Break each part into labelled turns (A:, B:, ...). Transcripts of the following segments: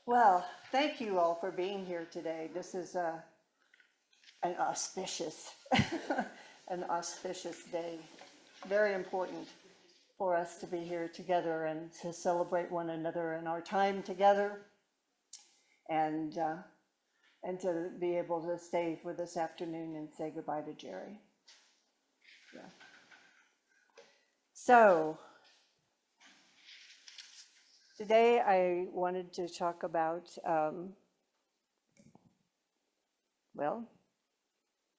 A: Well, thank you all for being here today. This is an auspicious, an auspicious day. Very important for us to be here together and to celebrate one another and our time together, and to be able to stay for this afternoon and say goodbye to Jerry. Yeah. So today I wanted to talk about, well,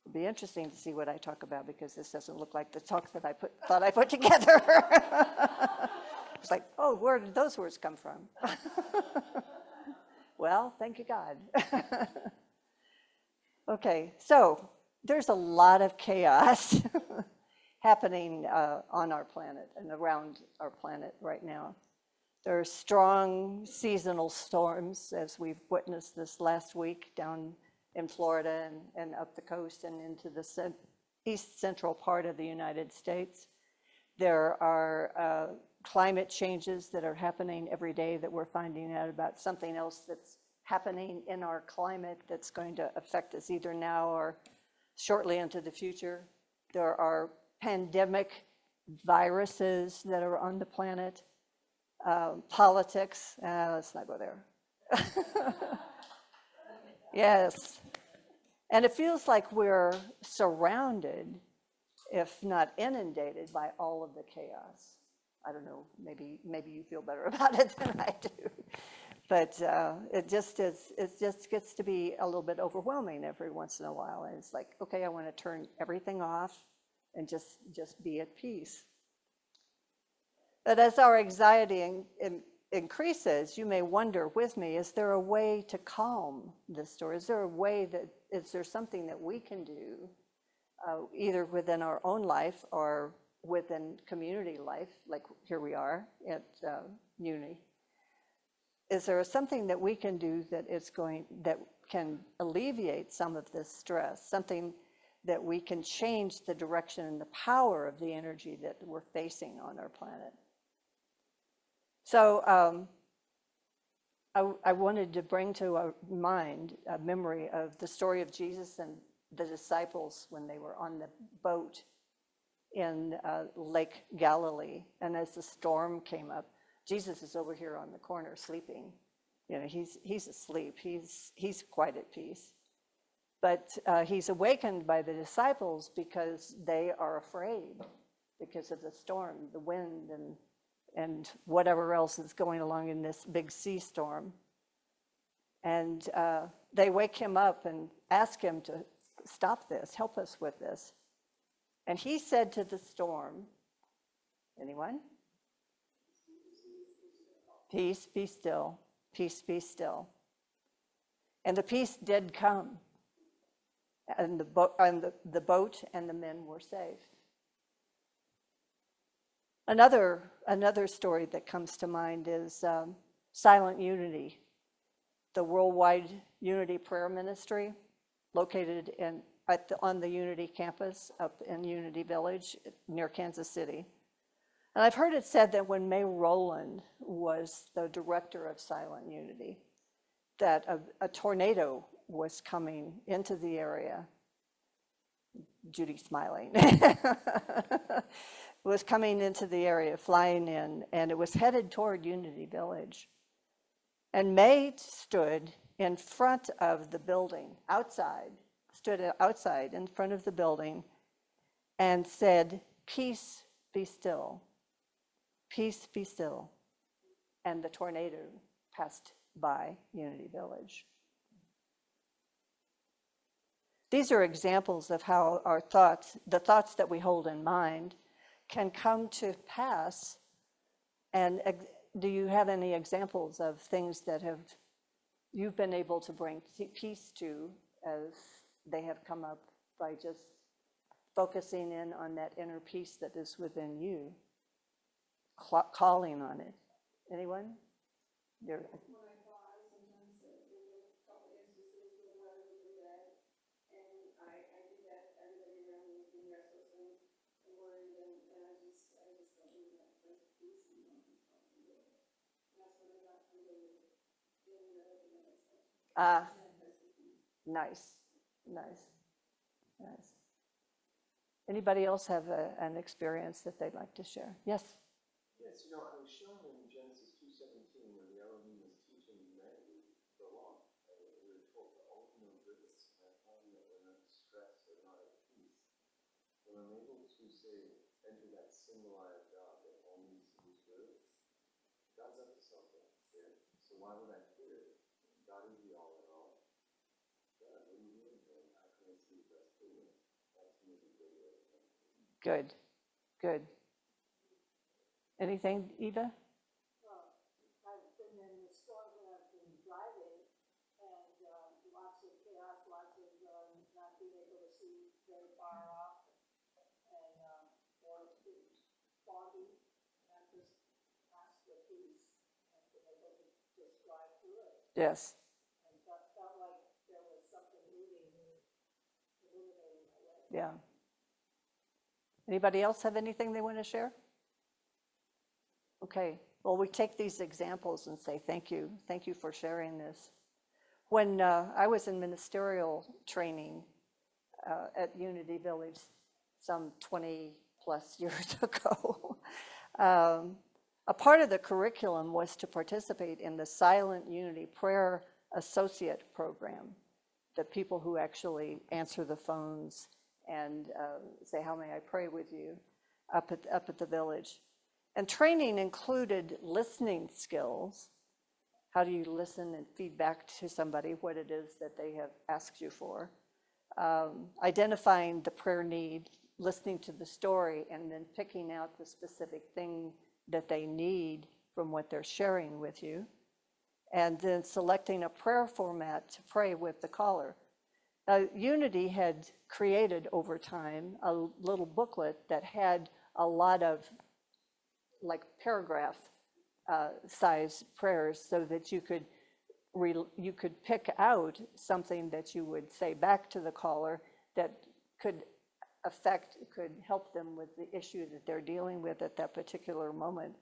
A: it'll be interesting to see what I talk about because this doesn't look like the talk that I thought I put together. It's like, oh, where did those words come from? Well, thank you, God. Okay, so there's a lot of chaos happening on our planet and around our planet right now. There are strong seasonal storms, as we've witnessed this last week down in Florida and up the coast and into the east central part of the United States. There are climate changes that are happening every day that we're finding out about, something else that's happening in our climate that's going to affect us either now or shortly into the future. There are pandemic viruses that are on the planet. Politics, let's not go there. Yes, and it feels like we're surrounded, if not inundated, by all of the chaos. I don't know, maybe you feel better about it than I do, but it just gets to be a little bit overwhelming every once in a while, and it's like, okay, I want to turn everything off and just be at peace. But as our anxiety increases, you may wonder with me, is there a way to calm this story? Is there something that we can do, either within our own life or within community life, like here we are at Uni? Is there something that we can do that can alleviate some of this stress, something that we can change the direction and the power of the energy that we're facing on our planet? So I wanted to bring to our mind a memory of the story of Jesus and the disciples when they were on the boat in Lake Galilee. And as the storm came up, Jesus is over here on the corner sleeping. You know, he's asleep. He's quite at peace. But he's awakened by the disciples because they are afraid because of the storm, the wind, and whatever else is going along in this big sea storm. And they wake him up and ask him to stop this, help us with this. And he said to the storm, anyone? Peace, be still. Peace, be still. And the peace did come. And the boat and the men were saved. Another story that comes to mind is Silent Unity, the worldwide Unity prayer ministry located on the Unity campus up in Unity Village near Kansas City. And I've heard it said that when May Rowland was the director of Silent Unity, that a tornado was coming into the area. Judy's smiling. Was coming into the area, flying in, and it was headed toward Unity Village. And May stood in front of the building, stood outside in front of the building and said, peace, be still. Peace, be still. And the tornado passed by Unity Village. These are examples of how our thoughts, the thoughts that we hold in mind, can come to pass. And do you have any examples of things that you've been able to bring peace to as they have come up by just focusing in on that inner peace that is within you, calling on it? Anyone? Nice, nice, nice. Anybody else have an experience that they'd like to share? Yes?
B: Yes, I was shown in Genesis 2:17 when the Elohim was teaching humanity the law, and we were told to always know goodness. And I find that when I'm stressed or not at peace, when I'm able to say, enter that symbolized God that only sees good, God's up to something here. So why would I fear? God is the all in all. God, what are you doing here? How can I see the best thing? That to me is a great way to think.
A: Good, good. Anything, Eva?
C: I've been in the store when I've been driving, and lots of chaos, lots of not being able to see very far off, and or it's foggy, and I just asked for peace and been able to just drive through it.
A: Yes.
C: And felt like there was something moving and illuminating my way.
A: Yeah. Anybody else have anything they want to share? Okay, well, we take these examples and say thank you for sharing this. When I was in ministerial training at Unity Village some 20 plus years ago, a part of the curriculum was to participate in the Silent Unity Prayer Associate Program, the people who actually answer the phones and say, how may I pray with you, up at the village. And training included listening skills. How do you listen and feed back to somebody what it is that they have asked you for? Identifying the prayer need, listening to the story, and then picking out the specific thing that they need from what they're sharing with you. And then selecting a prayer format to pray with the caller. Unity had created over time a little booklet that had a lot of like paragraph size prayers so that you could pick out something that you would say back to the caller that could help them with the issue that they're dealing with at that particular moment.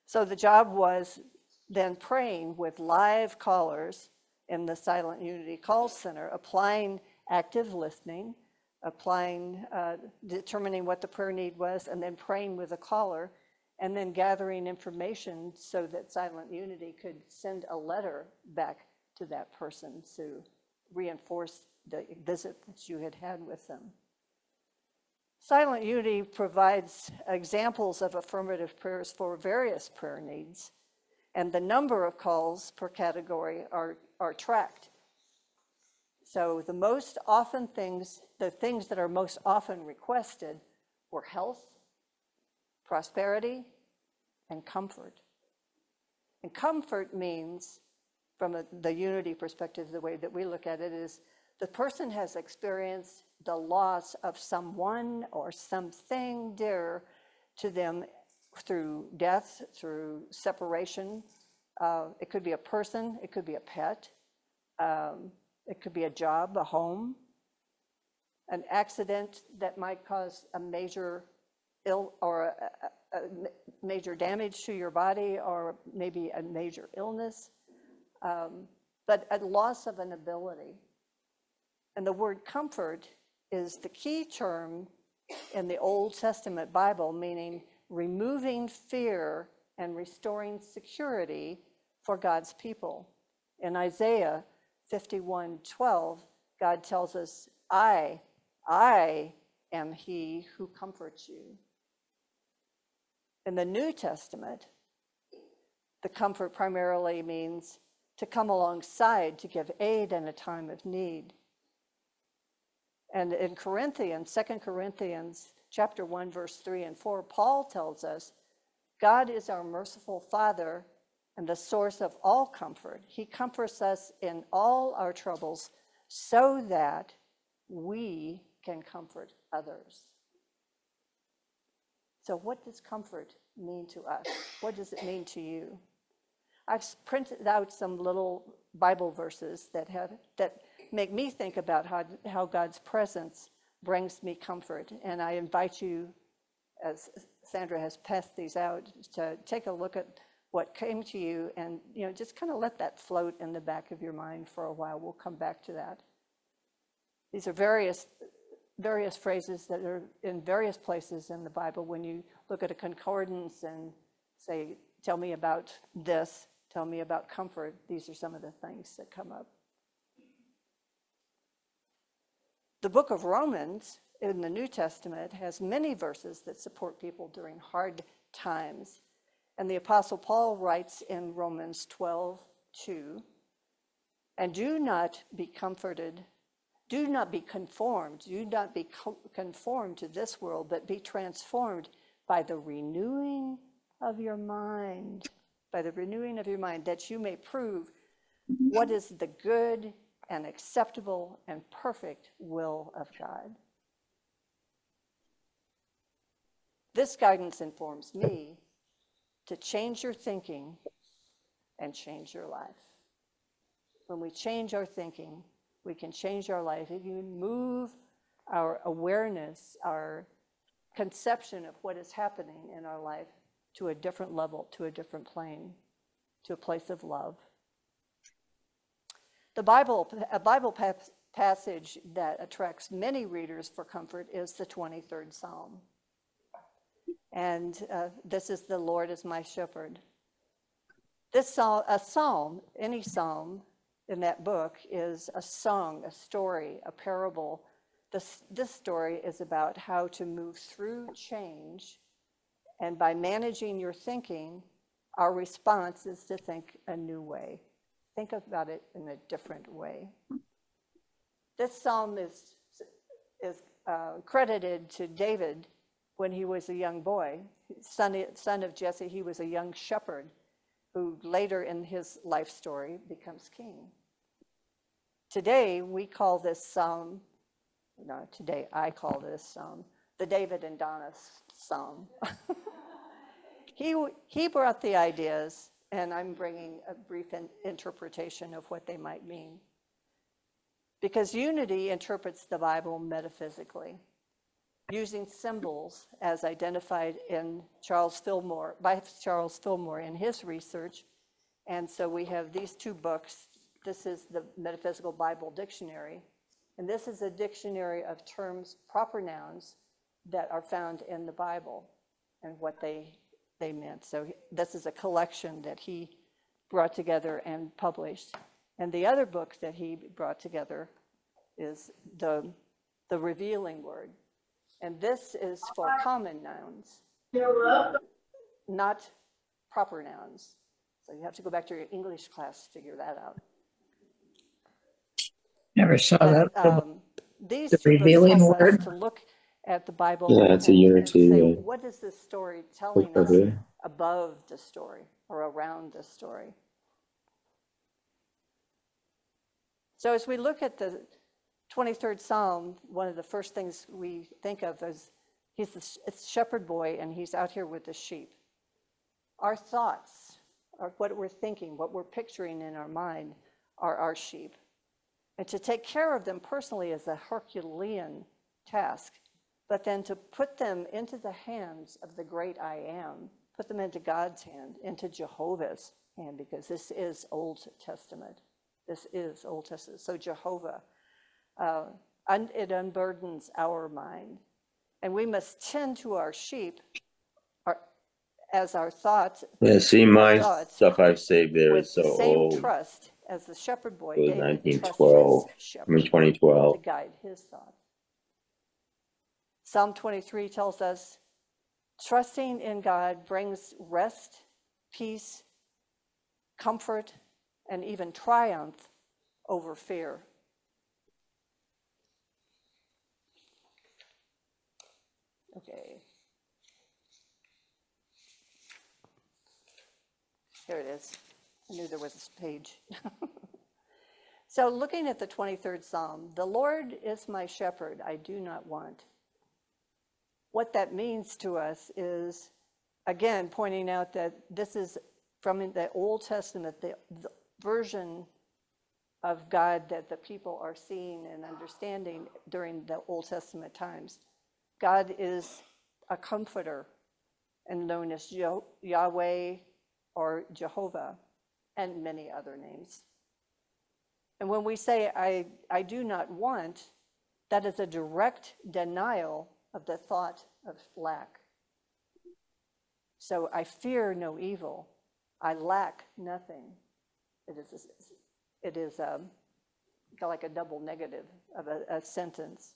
A: So the job was then praying with live callers in the Silent Unity Call Center, applying active listening, determining what the prayer need was, and then praying with the caller, and then gathering information so that Silent Unity could send a letter back to that person to reinforce the visit that you had had with them. Silent Unity provides examples of affirmative prayers for various prayer needs, and the number of calls per category are tracked. So the things that are most often requested were health, prosperity, and comfort. And comfort means, from the Unity perspective, the way that we look at it is the person has experienced the loss of someone or something dear to them through death, through separation. It could be a person, it could be a pet, it could be a job, a home, an accident that might cause a major major damage to your body, or maybe a major illness, but a loss of an ability. And the word comfort is the key term in the Old Testament Bible, meaning removing fear and restoring security for God's people. In Isaiah 51:12, God tells us, I am he who comforts you. In the New Testament, the comfort primarily means to come alongside, to give aid in a time of need. And in Corinthians, 2 Corinthians chapter 1, verse 3 and 4, Paul tells us, God is our merciful Father and the source of all comfort. He comforts us in all our troubles so that we can comfort others. So what does comfort mean to us? What does it mean to you? I've printed out some little Bible verses that make me think about how God's presence brings me comfort. And I invite you, as Sandra has passed these out, to take a look at what came to you, and just kind of let that float in the back of your mind for a while. We'll come back to that. These are various phrases that are in various places in the Bible. When you look at a concordance and say, tell me about this, tell me about comfort, these are some of the things that come up. The book of Romans in the New Testament has many verses that support people during hard times. And the Apostle Paul writes in Romans 12:2, and do not be conformed to this world, but be transformed by the renewing of your mind, that you may prove what is the good and acceptable and perfect will of God. This guidance informs me to change your thinking and change your life. When we change our thinking, we can change our life. If you move our awareness, our conception of what is happening in our life to a different level, to a different plane, to a place of love. A Bible passage that attracts many readers for comfort is the 23rd Psalm. And this is the Lord is my shepherd. This psalm, any psalm in that book is a song, a story, a parable. This story is about how to move through change. And by managing your thinking, our response is to think a new way. Think about it in a different way. This psalm is credited to David when he was a young boy, son of Jesse. He was a young shepherd who later in his life story becomes king. Today, I call this psalm the David and Donna psalm. He brought the ideas, and I'm bringing a brief interpretation of what they might mean. Because unity interprets the Bible metaphysically, using symbols as identified by Charles Fillmore in his research. And so we have these two books. This is the Metaphysical Bible Dictionary, and this is a dictionary of terms, proper nouns, that are found in the Bible and what they meant. So this is a collection that he brought together and published. And the other book that he brought together is the Revealing Word. And this is for common nouns, not proper nouns. So you have to go back to your English class to figure that out.
D: Never saw that.
A: These
D: The
A: two books
D: Revealing
A: help us
D: Word.
A: to look at the Bible
B: Yeah, it's a year or
A: and
B: two,
A: say,
B: yeah.
A: what is this story telling us above the story or around the story? So as we look at the 23rd Psalm, one of the first things we think of is he's the shepherd boy, and he's out here with the sheep. Our thoughts, or what we're thinking, what we're picturing in our mind, are our sheep. And to take care of them personally is a Herculean task, but then to put them into the hands of the great I Am, put them into God's hand, into Jehovah's hand, because this is Old Testament. This is Old Testament. So Jehovah, it unburdens our mind. And we must tend to our sheep as our thoughts.
B: Yeah, see, my stuff I've saved there
A: with
B: is so
A: the same
B: old.
A: trust as the shepherd boy,
B: It was
A: David,
B: 1912.
A: trusts his
B: I
A: shepherd
B: mean, 2012.
A: to guide his thoughts. Psalm 23 tells us, trusting in God brings rest, peace, comfort, and even triumph over fear. Okay. Here it is. I knew there was this page. So looking at the 23rd Psalm, the Lord is my shepherd, I do not want. What that means to us is, again, pointing out that this is from the Old Testament, the version of God that the people are seeing and understanding during the Old Testament times. God is a comforter, and known as Yahweh or Jehovah, and many other names. And when we say, I do not want, that is a direct denial of the thought of lack. So I fear no evil. I lack nothing. It is like a double negative of a sentence.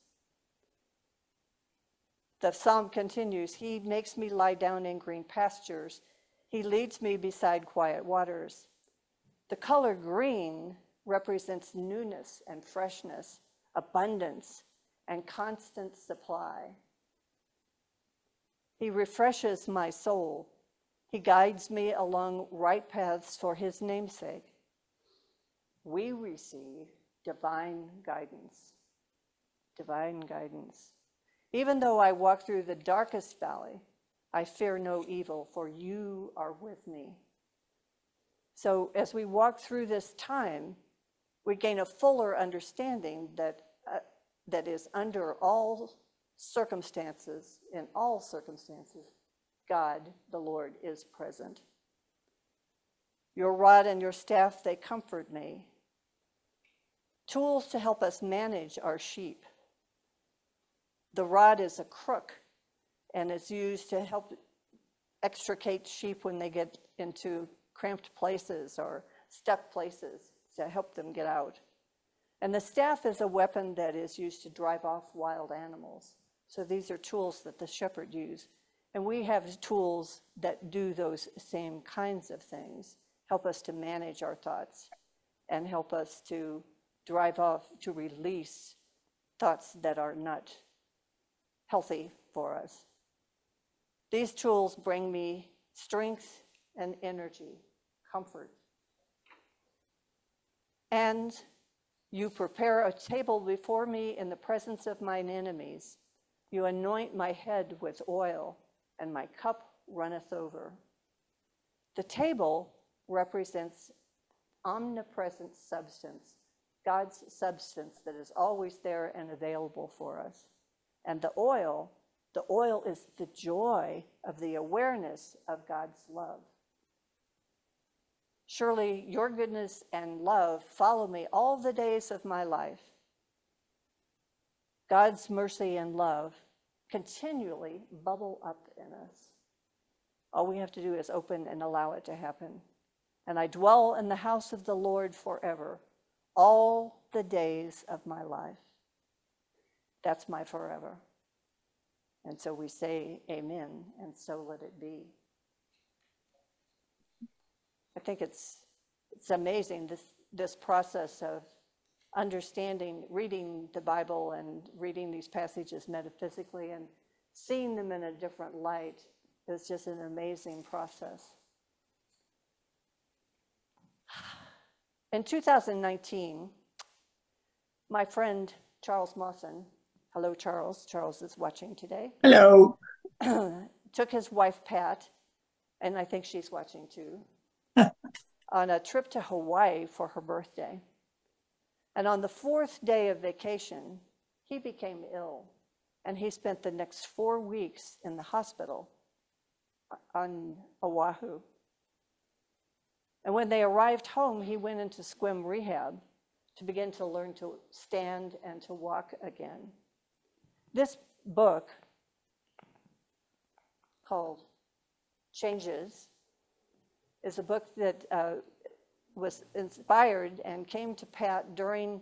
A: The psalm continues, he makes me lie down in green pastures. He leads me beside quiet waters. The color green represents newness and freshness, abundance, and constant supply. He refreshes my soul. He guides me along right paths for his namesake. We receive divine guidance. Divine guidance. Even though I walk through the darkest valley, I fear no evil, for you are with me. So as we walk through this time, we gain a fuller understanding that is under all circumstances, in all circumstances, God, the Lord, is present. Your rod and your staff, they comfort me. Tools to help us manage our sheep. The rod is a crook, and it's used to help extricate sheep when they get into cramped places or stuck places, to help them get out. And the staff is a weapon that is used to drive off wild animals. So these are tools that the shepherd used. And we have tools that do those same kinds of things, help us to manage our thoughts and help us to drive off, to release thoughts that are not healthy for us. These tools bring me strength and energy, comfort. And you prepare a table before me in the presence of mine enemies. You anoint my head with oil, and my cup runneth over. The table represents omnipresent substance, God's substance that is always there and available for us. And the oil is the joy of the awareness of God's love. Surely your goodness and love follow me all the days of my life. God's mercy and love continually bubble up in us. All we have to do is open and allow it to happen. And I dwell in the house of the Lord forever, all the days of my life. That's my forever. And so we say amen, and so let it be. I think it's amazing, this process of understanding, reading the Bible and reading these passages metaphysically and seeing them in a different light is just an amazing process. In 2019, my friend Charles Mawson, hello Charles, Charles is watching today.
D: Hello.
A: Took his wife Pat, and I think she's watching too, on a trip to Hawaii for her birthday. And on the 4th day of vacation, he became ill, and he spent the next 4 weeks in the hospital on Oahu. And when they arrived home, he went into swim rehab to begin to learn to stand and to walk again. This book, called Changes, is a book that was inspired and came to Pat during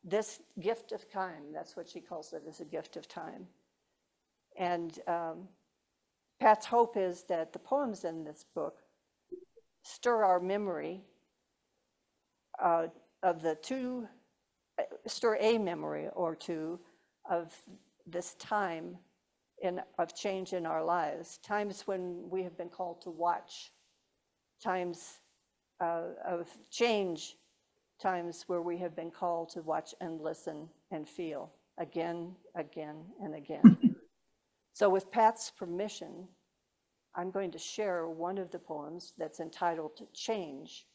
A: this gift of time. That's what she calls it, is a gift of time. And Pat's hope is that the poems in this book stir our memory of the two, stir a memory or two of this time of change in our lives, times when we have been called to watch, times of change, times where we have been called to watch and listen and feel again, again, and again. So with Pat's permission, I'm going to share one of the poems that's entitled Change.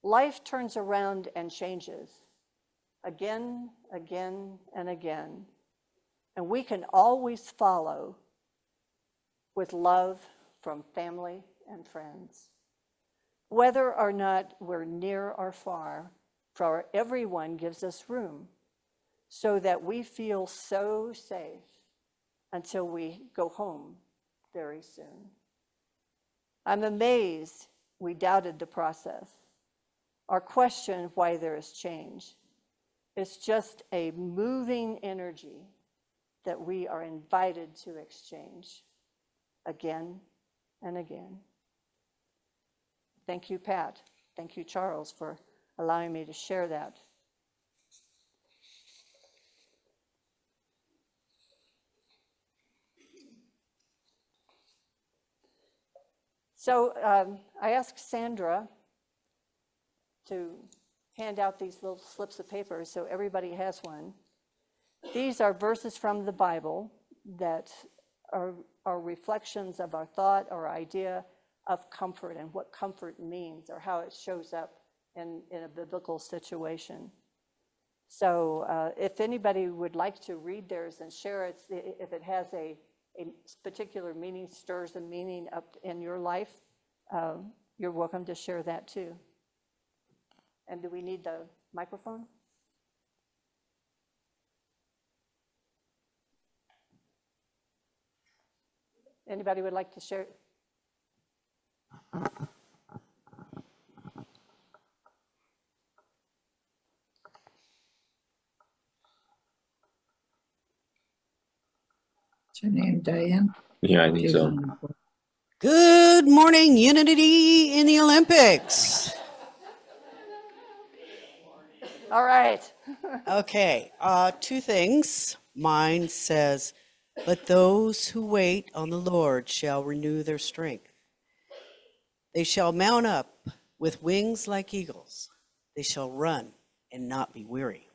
A: Life turns around and changes again, again, and again. And we can always follow with love from family and friends. Whether or not we're near or far, for everyone gives us room so that we feel so safe until we go home very soon. I'm amazed we doubted the process or questioned why there is change. It's just a moving energy that we are invited to exchange again and again. Thank you, Pat. Thank you, Charles, for allowing me to share that. So I asked Sandra to hand out these little slips of paper so everybody has one. These are verses from the Bible that are reflections of our thought or idea of comfort and what comfort means or how it shows up in a biblical situation. So if anybody would like to read theirs and share it, if it has a particular meaning, stirs a meaning up in your life, you're welcome to share that too. And do we need the microphone? Anybody would like to share?
D: What's your name, Diane?
E: Yeah, I think so.
F: Good morning, Unity in the Olympics.
A: All right.
F: Okay, two things. Mine says, but those who wait on the Lord shall renew their strength. They shall mount up with wings like eagles. They shall run and not be weary.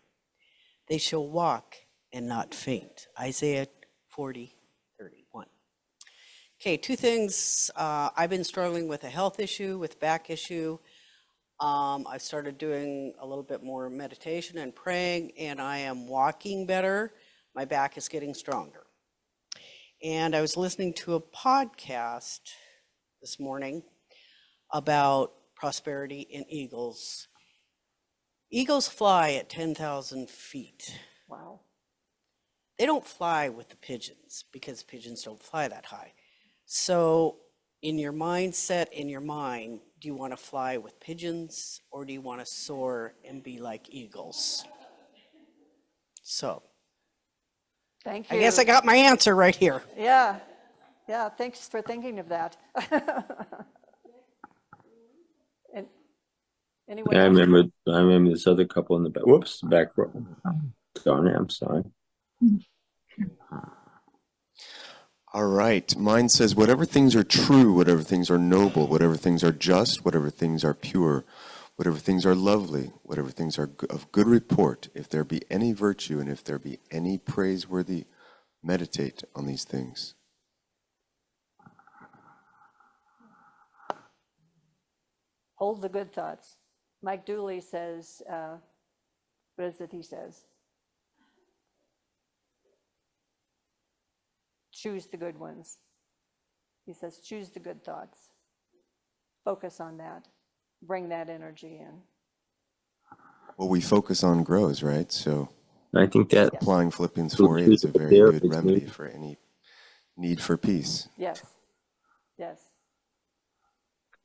F: They shall walk and not faint. Isaiah 40:31. Okay, two things. I've been struggling with a health issue, with back issue. I've started doing a little bit more meditation and praying, and I am walking better. My back is getting stronger. And I was listening to a podcast this morning about prosperity in eagles. Eagles fly at 10,000 feet.
A: Wow.
F: They don't fly with the pigeons because pigeons don't fly that high. So in your mindset, in your mind, do you want to fly with pigeons or do you want to soar and be like eagles? So
A: Thank you.
F: I guess I got my answer right here.
A: Yeah. Yeah, thanks for thinking of that. And anyone
E: Yeah, I
A: else?
E: remember this other couple in the back. Whoops, the back row. Donna, I'm sorry.
G: All right. Mine says, whatever things are true, whatever things are noble, whatever things are just, whatever things are pure, whatever things are lovely, whatever things are of good report, if there be any virtue and if there be any praiseworthy, meditate on these things.
A: Hold the good thoughts. Mike Dooley says, what is it he says? Choose the good ones. He says, choose the good thoughts. Focus on that. Bring that energy in.
G: What we focus on grows, right? So
E: I think that
G: applying Philippians
E: So
G: 4:8 is a very
E: there,
G: good
E: it's
G: remedy
E: me.
G: for any need for peace.
A: Yes. Yes.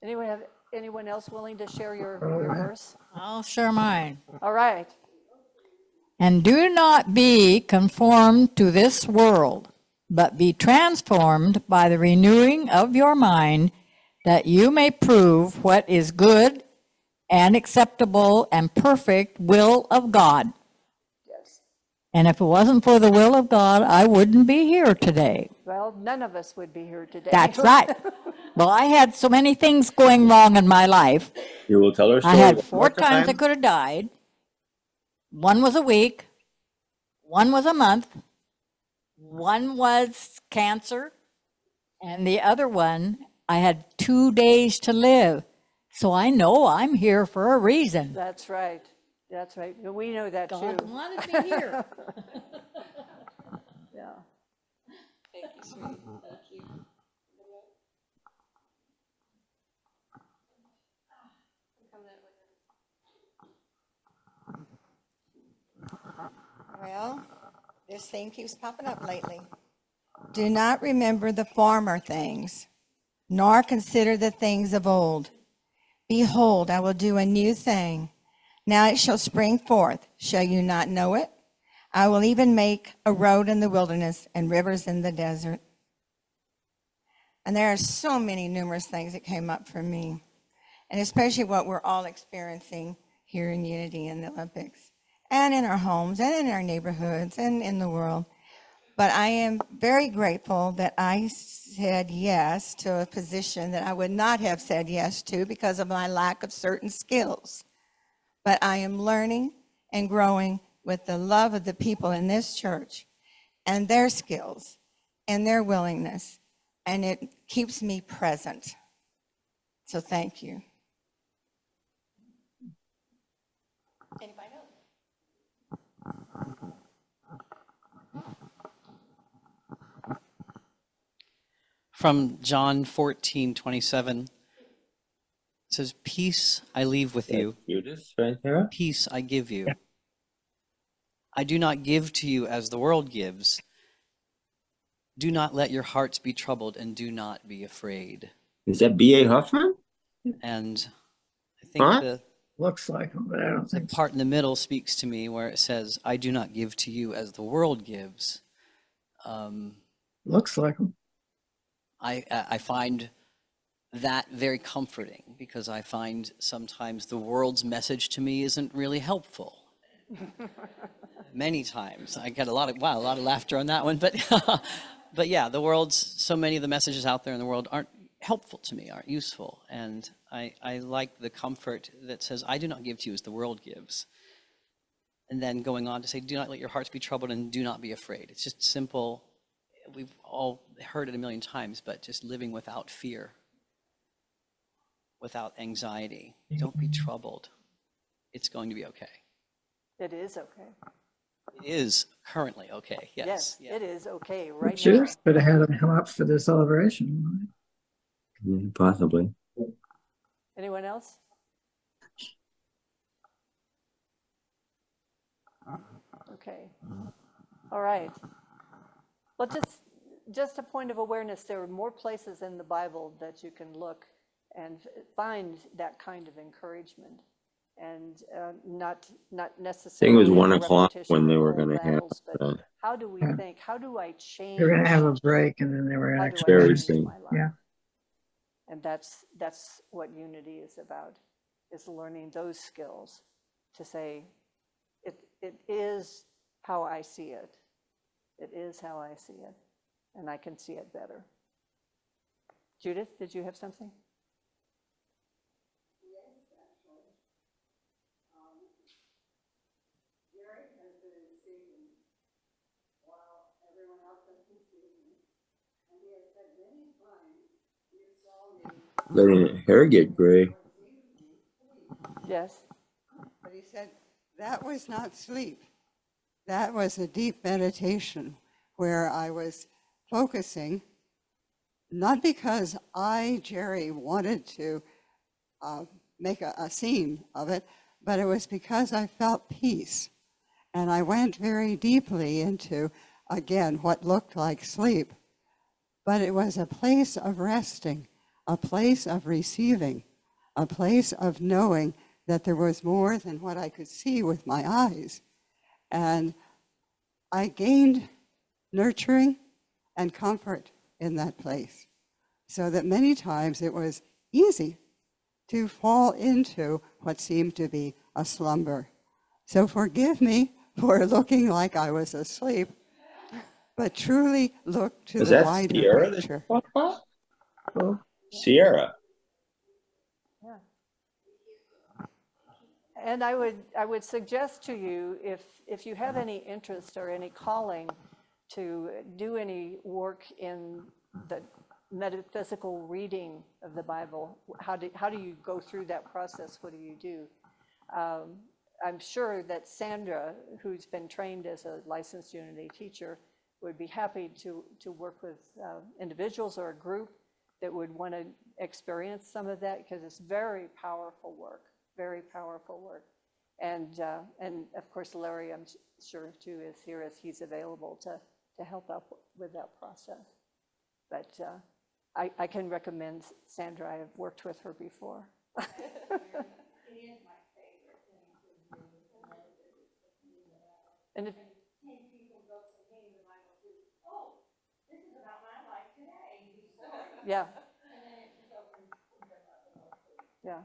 A: Anyone else willing to share your verse?
D: I'll share mine.
A: All right.
D: And do not be conformed to this world, but be transformed by the renewing of your mind, that you may prove what is good and acceptable and perfect will of God.
A: Yes.
D: And if it wasn't for the will of God, I wouldn't be here today.
A: Well, none of us would be here today.
D: That's right. Well, I had so many things going wrong in my life.
E: You will tell our story.
D: I had
E: one
D: 4
E: more
D: times I
E: time.
D: could have died. One was a week. One was a month. One was cancer. And the other one, I had 2 days to live. So I know I'm here for a reason.
A: That's right. That's right. We know that
D: God
A: too.
D: wanted me here.
A: Yeah.
D: Thank you, sweetie. Thank you.
H: this theme keeps popping up lately. Do not remember the former things, nor consider the things of old. Behold, I will do a new thing. Now it shall spring forth. Shall you not know it? I will even make a road in the wilderness and rivers in the desert. And there are so many numerous things that came up for me, and especially what we're all experiencing here in Unity in the Olympics, and in our homes, and in our neighborhoods, and in the world. But I am very grateful that I said yes to a position that I would not have said yes to because of my lack of certain skills. But I am learning and growing with the love of the people in this church and their skills and their willingness, and it keeps me present. So thank you. Anybody else?
I: From John 14:27, it says, "Peace I leave with you,
E: Judas, right there.
I: peace I give you. I do not give to you as the world gives. Do not let your hearts be troubled, and do not be afraid."
E: Is that B.A. Huffman?
I: And I think
E: Huh?
J: Looks like him, but I don't
I: the
J: think so.
I: part in the middle speaks to me where it says, "I do not give to you as the world gives."
J: Looks like him.
I: I find that very comforting, because I find sometimes the world's message to me isn't really helpful. Many times I get a lot of laughter on that one, but but yeah, so many of the messages out there in the world aren't helpful to me, aren't useful, and I like the comfort that says, "I do not give to you as the world gives," and then going on to say, "Do not let your hearts be troubled, and do not be afraid." It's just simple. We've all heard it a million times, but just living without fear, without anxiety. Don't be troubled. It's going to be okay.
A: It is okay.
I: It is currently okay. Yes.
A: Yes, it is okay right now.
J: Judas could have had him come up for the celebration.
E: Yeah, possibly.
A: Anyone else? Okay. All right. Well, just a point of awareness, there are more places in the Bible that you can look and find that kind of encouragement, and not
E: I
A: necessarily.
E: think it was 1
A: the
E: o'clock
A: repetition
E: when
A: of
E: they were
A: old
E: going to have
A: battles, but how do we think? How do I change?
J: They're going to have a break, and then they were
A: How do
J: actually.
A: I
E: Very
A: change
E: soon.
A: my life?
J: Yeah.
A: And that's what unity is about, is learning those skills to say, it is how I see it. It is how I see it, and I can see it better. Judith, did you have something?
C: Yes, actually. Gary has been in Satan while everyone else has been sleeping. And he has said many times, "You saw me."
E: Letting the hair get gray.
A: Yes.
K: But he said that was not sleep. That was a deep meditation where I was focusing, not because I, Jerry, wanted to make a scene of it, but it was because I felt peace. And I went very deeply into, again, what looked like sleep. But it was a place of resting, a place of receiving, a place of knowing that there was more than what I could see with my eyes. And I gained nurturing and comfort in that place, so that many times it was easy to fall into what seemed to be a slumber. So forgive me for looking like I was asleep, but truly look to
E: Was
K: the
E: that
K: wider
E: Sierra?
K: picture.
J: Oh,
E: Sierra.
A: Yeah. And I would suggest to you, if you have any interest or any calling to do any work in the metaphysical reading of the Bible, how do you go through that process? What do you do? I'm sure that Sandra, who's been trained as a licensed Unity teacher, would be happy to work with individuals or a group that would want to experience some of that, because it's very powerful work, very powerful work. And of course, Larry, I'm sure too, is here as he's available to help out with that process. But I can recommend Sandra. I've worked with her before.
C: It is my favorite thing to do.
A: And if,
C: 10 people go to me, and I go through, oh, this is about my life today. These stories.
A: yeah,
C: And then it just opens them up a little bit.
A: yeah,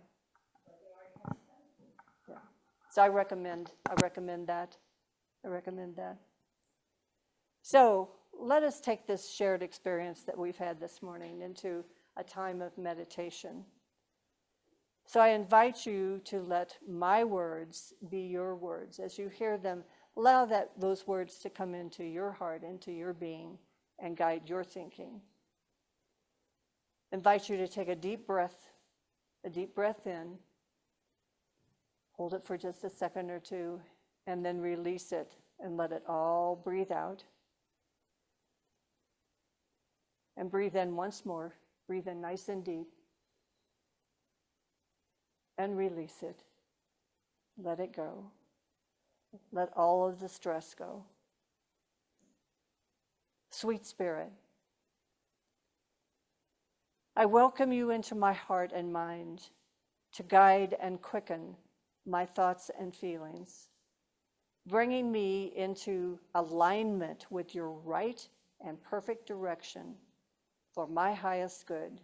C: But they already have it.
A: yeah. So I recommend that. I recommend that. So let us take this shared experience that we've had this morning into a time of meditation. So I invite you to let my words be your words. As you hear them, allow those words to come into your heart, into your being, and guide your thinking. Invite you to take a deep breath in, hold it for just a second or two, and then release it and let it all breathe out. And breathe in once more. Breathe in nice and deep. And release it. Let it go. Let all of the stress go. Sweet Spirit, I welcome you into my heart and mind to guide and quicken my thoughts and feelings, bringing me into alignment with your right and perfect direction for my highest good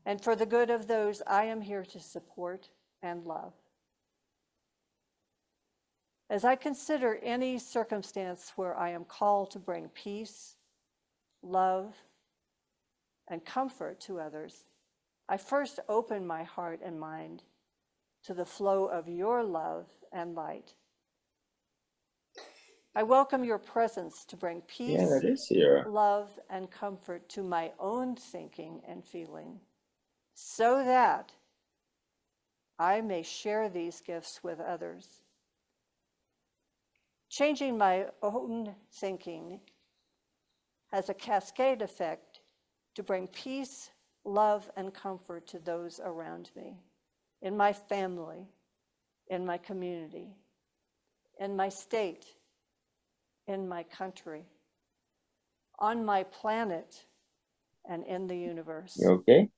A: and for the good of those I am here to support and love. As I consider any circumstance where I am called to bring peace, love, and comfort to others, I first open my heart and mind to the flow of your love and light. I welcome your presence to bring peace,
E: Yeah, that is here.
A: love, and comfort to my own thinking and feeling, so that I may share these gifts with others. Changing my own thinking has a cascade effect to bring peace, love, and comfort to those around me, in my family, in my community, in my state, in my country, on my planet, and in the universe.
E: You okay?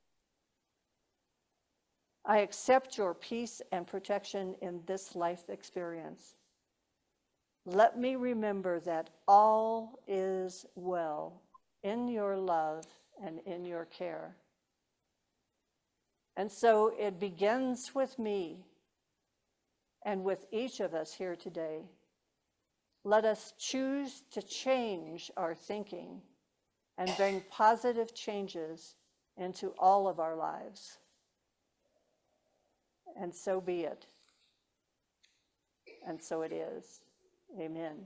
A: I accept your peace and protection in this life experience. Let me remember that all is well in your love and in your care. And so it begins with me and with each of us here today. Let us choose to change our thinking and bring positive changes into all of our lives. And so be it. And so it is. Amen.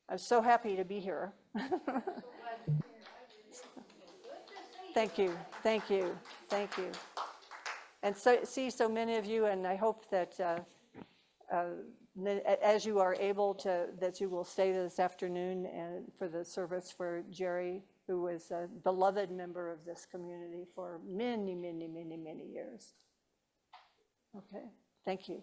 A: I'm so happy to be here. Thank you, thank you, thank you. And so see so many of you, and I hope that as you are able to, that you will stay this afternoon and for the service for Jerry, who was a beloved member of this community for many, many, many, many years. Okay, thank you.